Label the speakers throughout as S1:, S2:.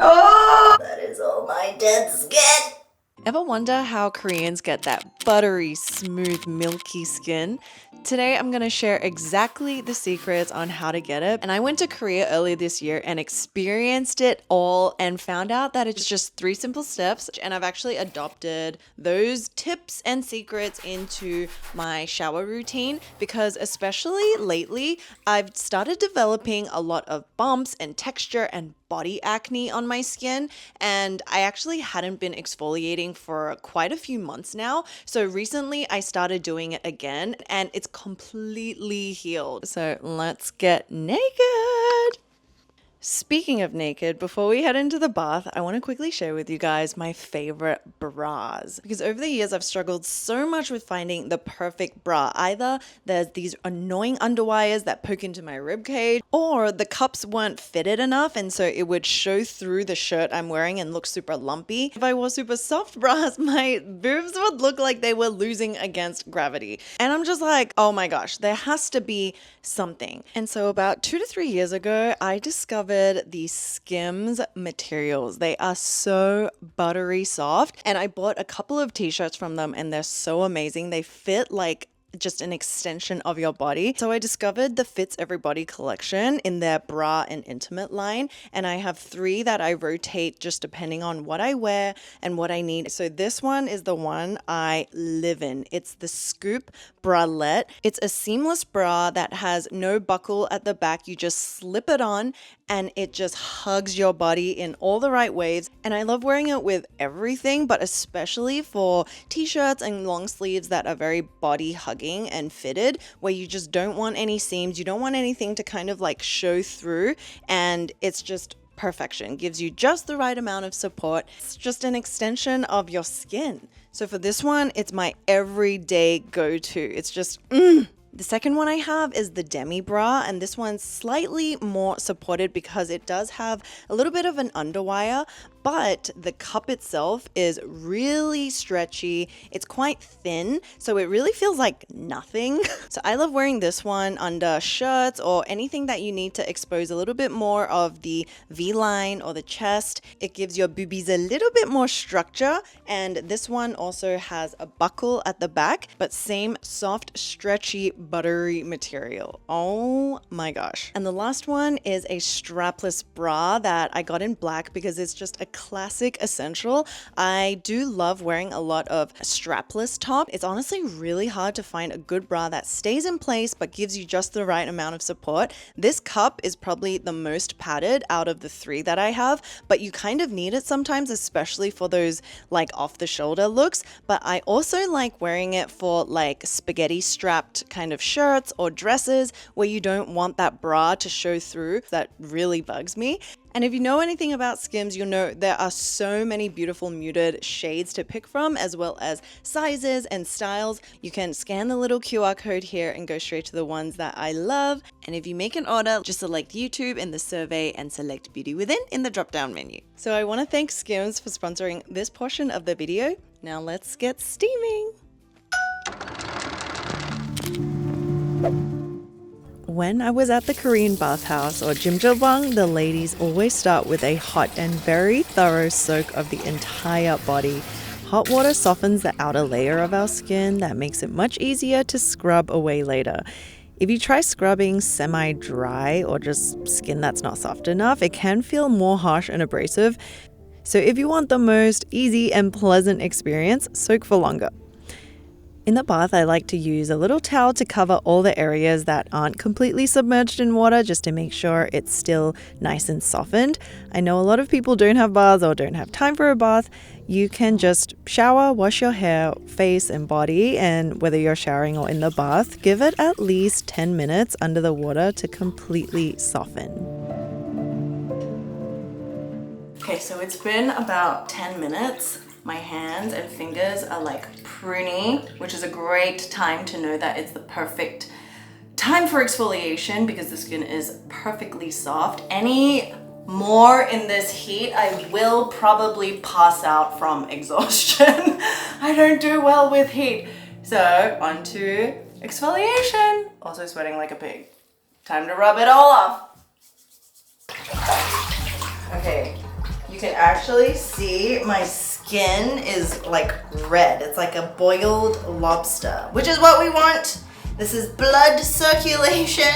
S1: Oh, that is all my dead skin.
S2: Ever wonder how Koreans get that buttery, smooth, milky skin? Today I'm going to share exactly the secrets on how to get it. And I went to Korea earlier this year and experienced it all and found out that it's just 3 simple steps. And I've actually adopted those tips and secrets into my shower routine because especially lately, I've started developing a lot of bumps and texture and body acne on my skin, and I actually hadn't been exfoliating for quite a few months now. So recently I started doing it again and it's completely healed. So let's get naked. Speaking of naked, before we head into the bath, I want to quickly share with you guys my favorite bras. Because over the years, I've struggled so much with finding the perfect bra. Either there's these annoying underwires that poke into my rib cage, or the cups weren't fitted enough and so it would show through the shirt I'm wearing and look super lumpy. If I wore super soft bras, my boobs would look like they were losing against gravity. And I'm just like, oh my gosh, there has to be something. And so about 2 to 3 years ago, I discovered these Skims materials. They are so buttery soft, and I bought a couple of t-shirts from them and they're so amazing. They fit like just an extension of your body. So I discovered the Fits Everybody collection in their bra and intimate line, and I have 3 that I rotate just depending on what I wear and what I need. So this one is the one I live in. It's the Scoop Bralette. It's a seamless bra that has no buckle at the back. You just slip it on and it just hugs your body in all the right ways. And I love wearing it with everything, but especially for t-shirts and long sleeves that are very body hugging and fitted, where you just don't want any seams, you don't want anything to kind of like show through, and it's just perfection. Gives you just the right amount of support. It's just an extension of your skin. So for this one, it's my everyday go-to. It's just The second one I have is the Demi Bra, and this one's slightly more supported because it does have a little bit of an underwire, but the cup itself is really stretchy. It's quite thin, so it really feels like nothing. So I love wearing this one under shirts or anything that you need to expose a little bit more of the V-line or the chest. It gives your boobies a little bit more structure, and this one also has a buckle at the back, but same soft, stretchy, buttery material. Oh my gosh. And the last one is a strapless bra that I got in black because it's just a classic essential. I do love wearing a lot of strapless top. It's honestly really hard to find a good bra that stays in place but gives you just the right amount of support. This cup is probably the most padded out of the 3 that I have, but you kind of need it sometimes, especially for those like off the shoulder looks. But I also like wearing it for like spaghetti strapped kind of shirts or dresses where you don't want that bra to show through. That really bugs me. And if you know anything about Skims, you'll know there are so many beautiful muted shades to pick from, as well as sizes and styles. You can scan the little QR code here and go straight to the ones that I love. And if you make an order, just select YouTube in the survey and select Beauty Within in the drop-down menu. So I want to thank Skims for sponsoring this portion of the video. Now let's get steaming. When I was at the Korean bathhouse or jjimjilbang, the ladies always start with a hot and very thorough soak of the entire body. Hot water softens the outer layer of our skin that makes it much easier to scrub away later. If you try scrubbing semi-dry or just skin that's not soft enough, it can feel more harsh and abrasive. So if you want the most easy and pleasant experience, soak for longer. In the bath, I like to use a little towel to cover all the areas that aren't completely submerged in water, just to make sure it's still nice and softened. I know a lot of people don't have baths or don't have time for a bath. You can just shower, wash your hair, face and body, and whether you're showering or in the bath, give it at least 10 minutes under the water to completely soften. Okay, so it's been about 10 minutes. My hands and fingers are like pruny, which is a great time to know that it's the perfect time for exfoliation because the skin is perfectly soft. Any more in this heat, I will probably pass out from exhaustion. I don't do well with heat. So on to exfoliation. Also sweating like a pig. Time to rub it all off. Okay. You
S1: actually see my skin is like red. It's like a boiled lobster, which is what we want. This is blood circulation.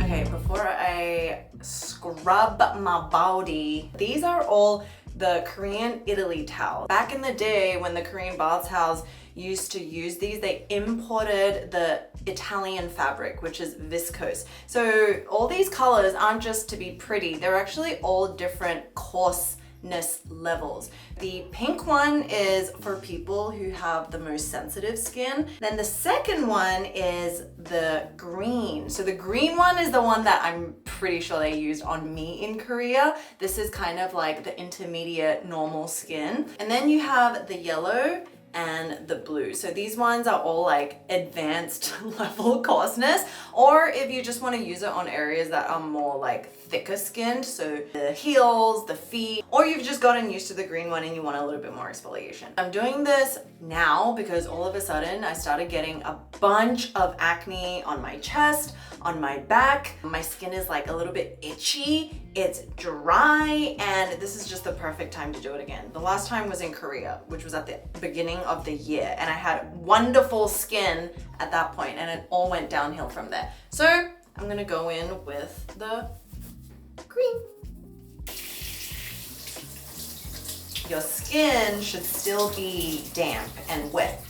S1: Okay, before I scrub my body, these are all the Korean Italy towels. Back in the day when the Korean bath towels used to use these, they imported the Italian fabric, which is viscose. So all these colors aren't just to be pretty, they're actually all different coarseness levels. The pink one is for people who have the most sensitive skin. Then the second one is the green. So the green one is the one that I'm pretty sure they used on me in Korea. This is kind of like the intermediate normal skin. And then you have the yellow and the blue. So these ones are all like advanced level coarseness, or if you just want to use it on areas that are more like thicker skinned, so the heels, the feet, or you've just gotten used to the green one and you want a little bit more exfoliation. I'm doing this now because all of a sudden I started getting a bunch of acne on my chest, on my back. My skin is like a little bit itchy, it's dry, and this is just the perfect time to do it again. The last time was in Korea, which was at the beginning of the year, and I had wonderful skin at that point, and it all went downhill from there. So I'm gonna go in with the green. Your skin should still be damp and wet.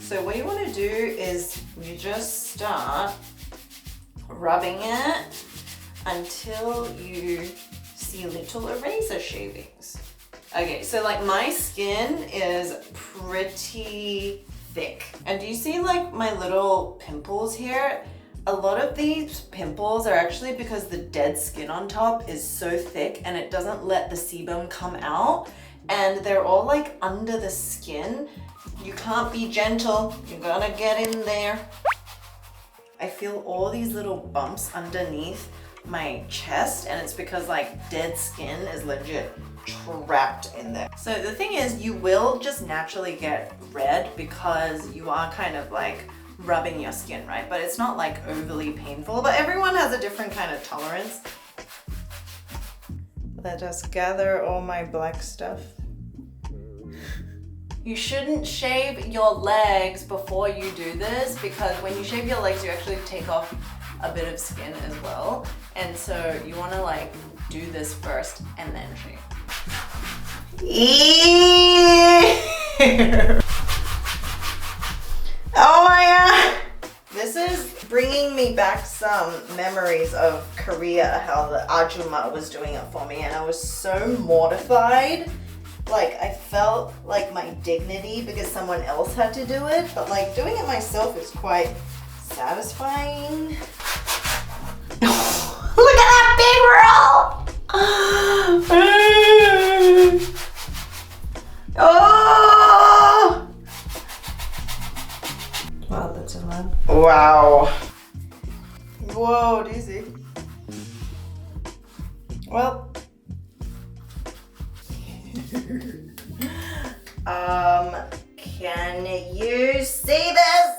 S1: So what you want to do is you just start rubbing it until you see little eraser shavings. Okay, so like my skin is pretty thick. And do you see like my little pimples here? A lot of these pimples are actually because the dead skin on top is so thick and it doesn't let the sebum come out, and they're all like under the skin. You can't be gentle, you're gonna get in there. I feel all these little bumps underneath my chest, and it's because like dead skin is legit trapped in there. So the thing is, you will just naturally get red because you are kind of like rubbing your skin, right? But it's not like overly painful, but everyone has a different kind of tolerance. Let us gather all my black stuff. You shouldn't shave your legs before you do this, because when you shave your legs, you actually take off a bit of skin as well. And so you want to like do this first and then shave. Oh my god! This is bringing me back some memories of Korea, how the ajumma was doing it for me, and I was so mortified. Like, I felt like my dignity because someone else had to do it, but like doing it myself is quite satisfying. Look at that big roll! Oh! Wow, that's a lot. Wow. Whoa, easy. Well. Can you see this?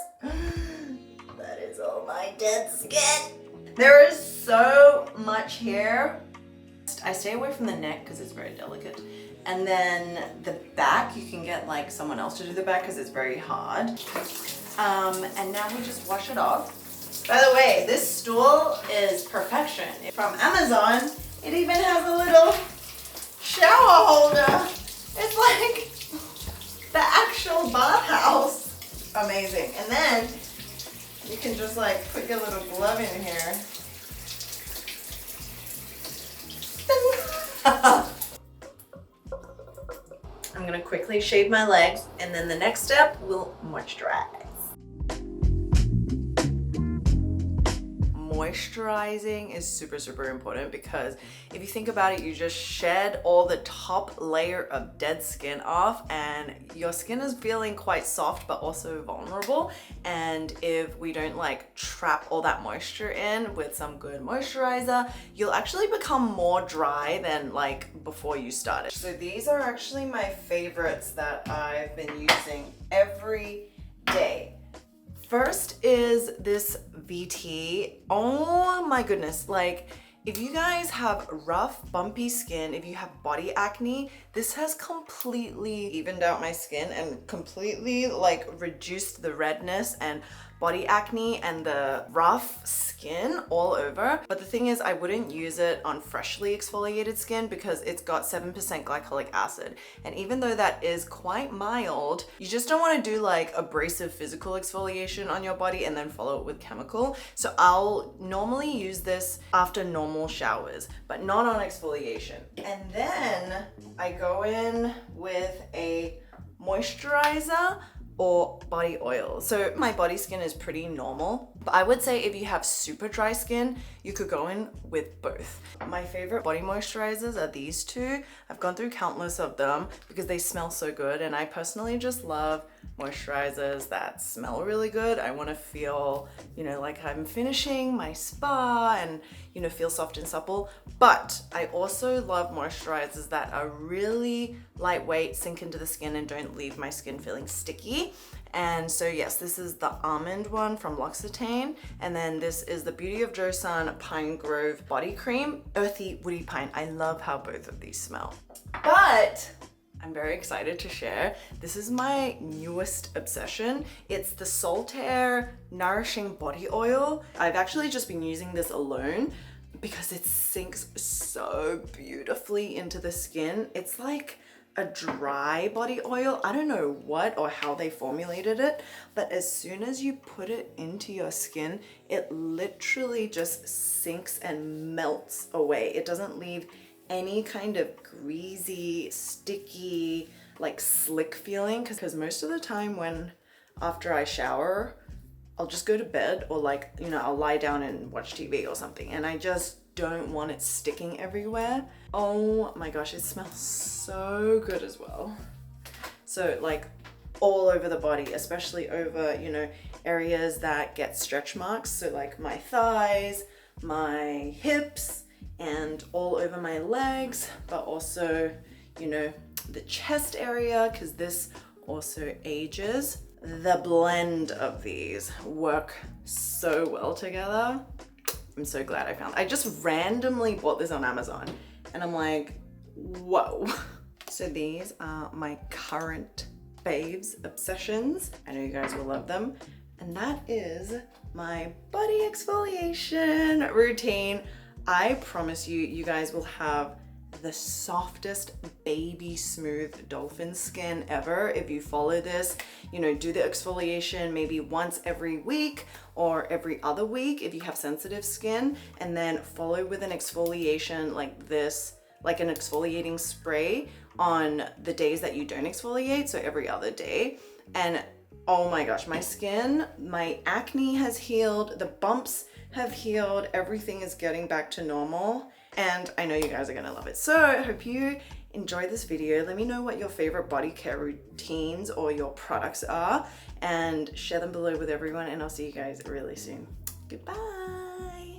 S1: That is all my dead skin. There is so much hair. I stay away from the neck because it's very delicate. And then the back, you can get like someone else to do the back because it's very hard. And now we just wash it off. By the way, this stool is perfection. From Amazon, it even has a little shower holder. It's like the actual bathhouse. Amazing. And then you can just like put your little glove in here. I'm gonna quickly shave my legs, and then the next step, we'll moisturize. Moisturizing is super, super important because if you think about it, you just shed all the top layer of dead skin off and your skin is feeling quite soft but also vulnerable. And if we don't like trap all that moisture in with some good moisturizer, you'll actually become more dry than like before you started. So these are actually my favorites that I've been using every day. First is this VT. Oh my goodness, like If you guys have rough, bumpy skin, if you have body acne, this has completely evened out my skin and completely like reduced the redness and body acne and the rough skin all over. But the thing is, I wouldn't use it on freshly exfoliated skin because it's got 7% glycolic acid. And even though that is quite mild, you just don't want to do like abrasive physical exfoliation on your body and then follow it with chemical. So I'll normally use this after normal showers, but not on exfoliation. And then I go in with a moisturizer or body oil. So my body skin is pretty normal, but I would say if you have super dry skin, you could go in with both. My favorite body moisturizers are these two. I've gone through countless of them because they smell so good, and I personally just love moisturizers that smell really good. I want to feel, you know, like I'm finishing my spa and, you know, feel soft and supple. But I also love moisturizers that are really lightweight, sink into the skin, and don't leave my skin feeling sticky. And so yes, this is the almond one from L'Occitane, and then this is the Beauty of Joseon Pine Grove Body Cream, Earthy Woody Pine. I love how both of these smell. But I'm very excited to share. This is my newest obsession. It's the Soltaire Nourishing Body Oil. I've actually just been using this alone because it sinks so beautifully into the skin. It's like a dry body oil. I don't know what or how they formulated it, but as soon as you put it into your skin, it literally just sinks and melts away. It doesn't leave any kind of greasy, sticky, like slick feeling, because most of the time when after I shower, I'll just go to bed or like, you know, I'll lie down and watch TV or something, and I just don't want it sticking everywhere. Oh my gosh, it smells so good as well. So like all over the body, especially over, you know, areas that get stretch marks. So like my thighs, my hips, and all over my legs, but also, you know, the chest area, because this also ages. The blend of these work so well together. I'm so glad I found it. I just randomly bought this on Amazon and I'm like, whoa. So these are my current faves, obsessions. I know you guys will love them. And that is my body exfoliation routine. I promise you, you guys will have the softest baby smooth dolphin skin ever if you follow this. You know, do the exfoliation maybe once every week or every other week if you have sensitive skin, and then follow with an exfoliation like this, like an exfoliating spray on the days that you don't exfoliate, so every other day. And oh my gosh, my skin, my acne has healed, the bumps have healed, everything is getting back to normal, and I know you guys are gonna love it. So I hope you enjoyed this video. Let me know what your favorite body care routines or your products are, and share them below with everyone, and I'll see you guys really soon. Goodbye.